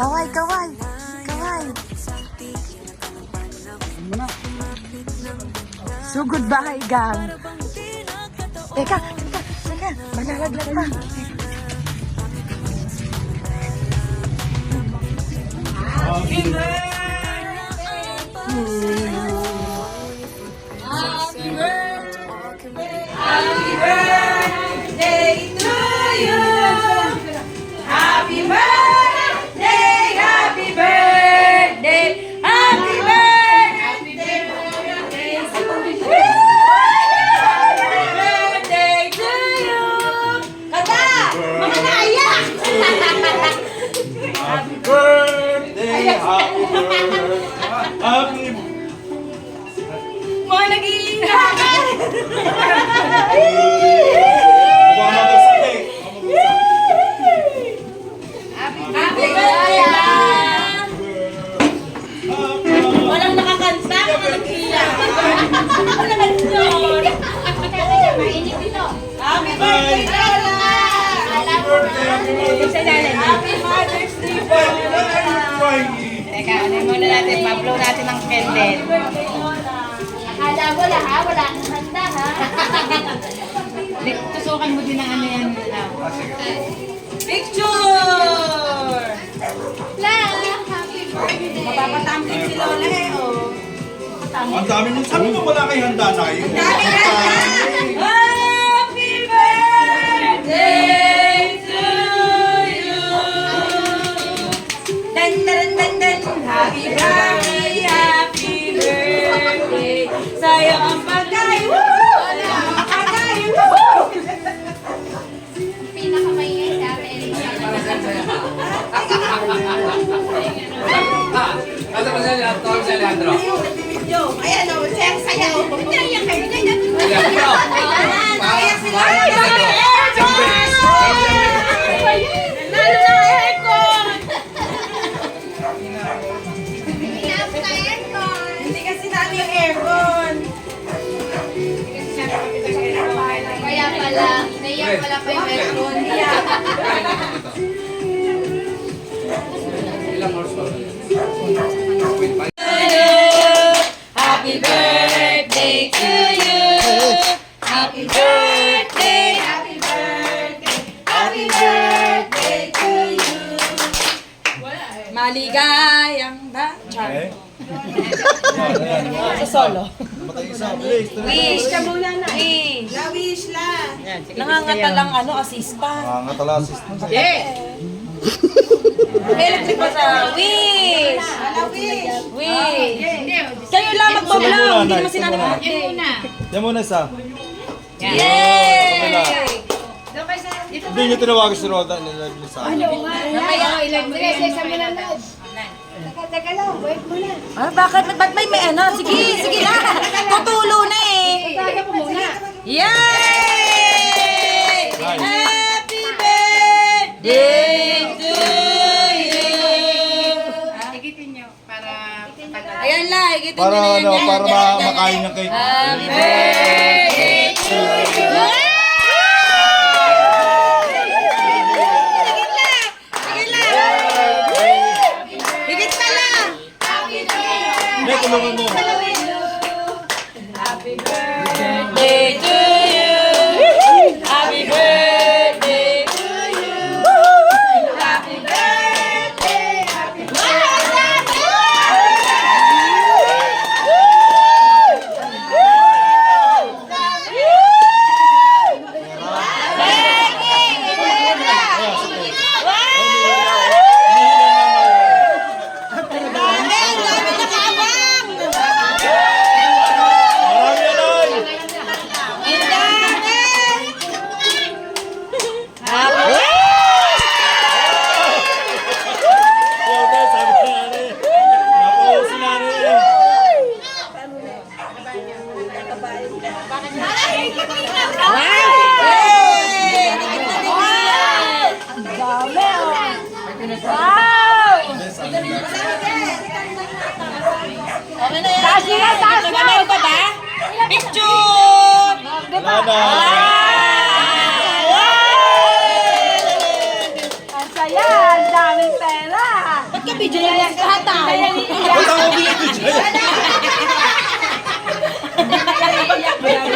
Kaway, kaway. Kaway. So goodbye, gang. Teka. Malalaglag pa. Happy birthday! Happy birthday to you! Happy birthday! Happy birthday! Happy birthday! Birthday to you! Kata! Mga naiyak! Happy birthday! Happy birthday! Happy Mga nag-iingakan! Happy birthday! Walang nakakanta, mga nag-iiyak. Wala ka doon. Happy birthday, Lola! Happy Mother's Day po! Teka, ano muna natin, pa-blow natin ng candle. Akala mo lang ha, wala kang handa ha. Tusukan mo din ang ano yan. Picture! La, happy birthday. Mapapatumbling si Lola eh, oh. Ang dami nung sabi mo wala kay handa na yun. Happy birthday to you! Dan, dan, dan, dan. Happy birthday, happy birthday. Sa'yo ang pagkay, woo! Pagkay, woo! Pinakamaingay sa atin. Asa ba siya Leandro? Si Leandro? Ayan o, sayaw, sayaw. Hindi, yan kayo, ganyan. Leandro! Ayan sila. Ay, Ay, nalo na ang aircon. Pinap na aircon. Hindi kasi nalo yung aircon. Kaya pala, naiyak pala pa yung aircon. Ilang oras pa? Happy birthday to you. Happy birthday, happy birthday, happy birthday to you. Maligayang Okay. Sa solo. Matay isa, bilis. Wish ka muna na. Wish. Wish la. Nangangata lang assist pa. Nangatala assistant. Electric pa sa wish. Wish. Kayo lang magpa-vlog. Hindi naman sinabi mo. Yan muna isa. Yay! Hindi niyo tinawagan si Roda. Nilagay niyo sa akin. Ah, bakit? Ba't may ano? Sige, sige na. Tutulo na eh. Yay! Happy birthday to you! Higitin nyo para patagal. Ayan lang, higitin Para nyo na ano, yan. para makain ng cake. Happy birthday to you! Higit pa lang! Hindi, tulungan mo. Happy birthday to you! Happy birthday to you! Happy birthday! Happy Marami alay. Okay, sabi ni Nani. Naku, si Nani. Okay na yan. Taas nila, taas na. Meron pa ba? Picture! Wala na. Ang saya Ayan, daming pera. Ba't ka video na yan? Lahat tayo. Ba't ako dito dyan? Iyak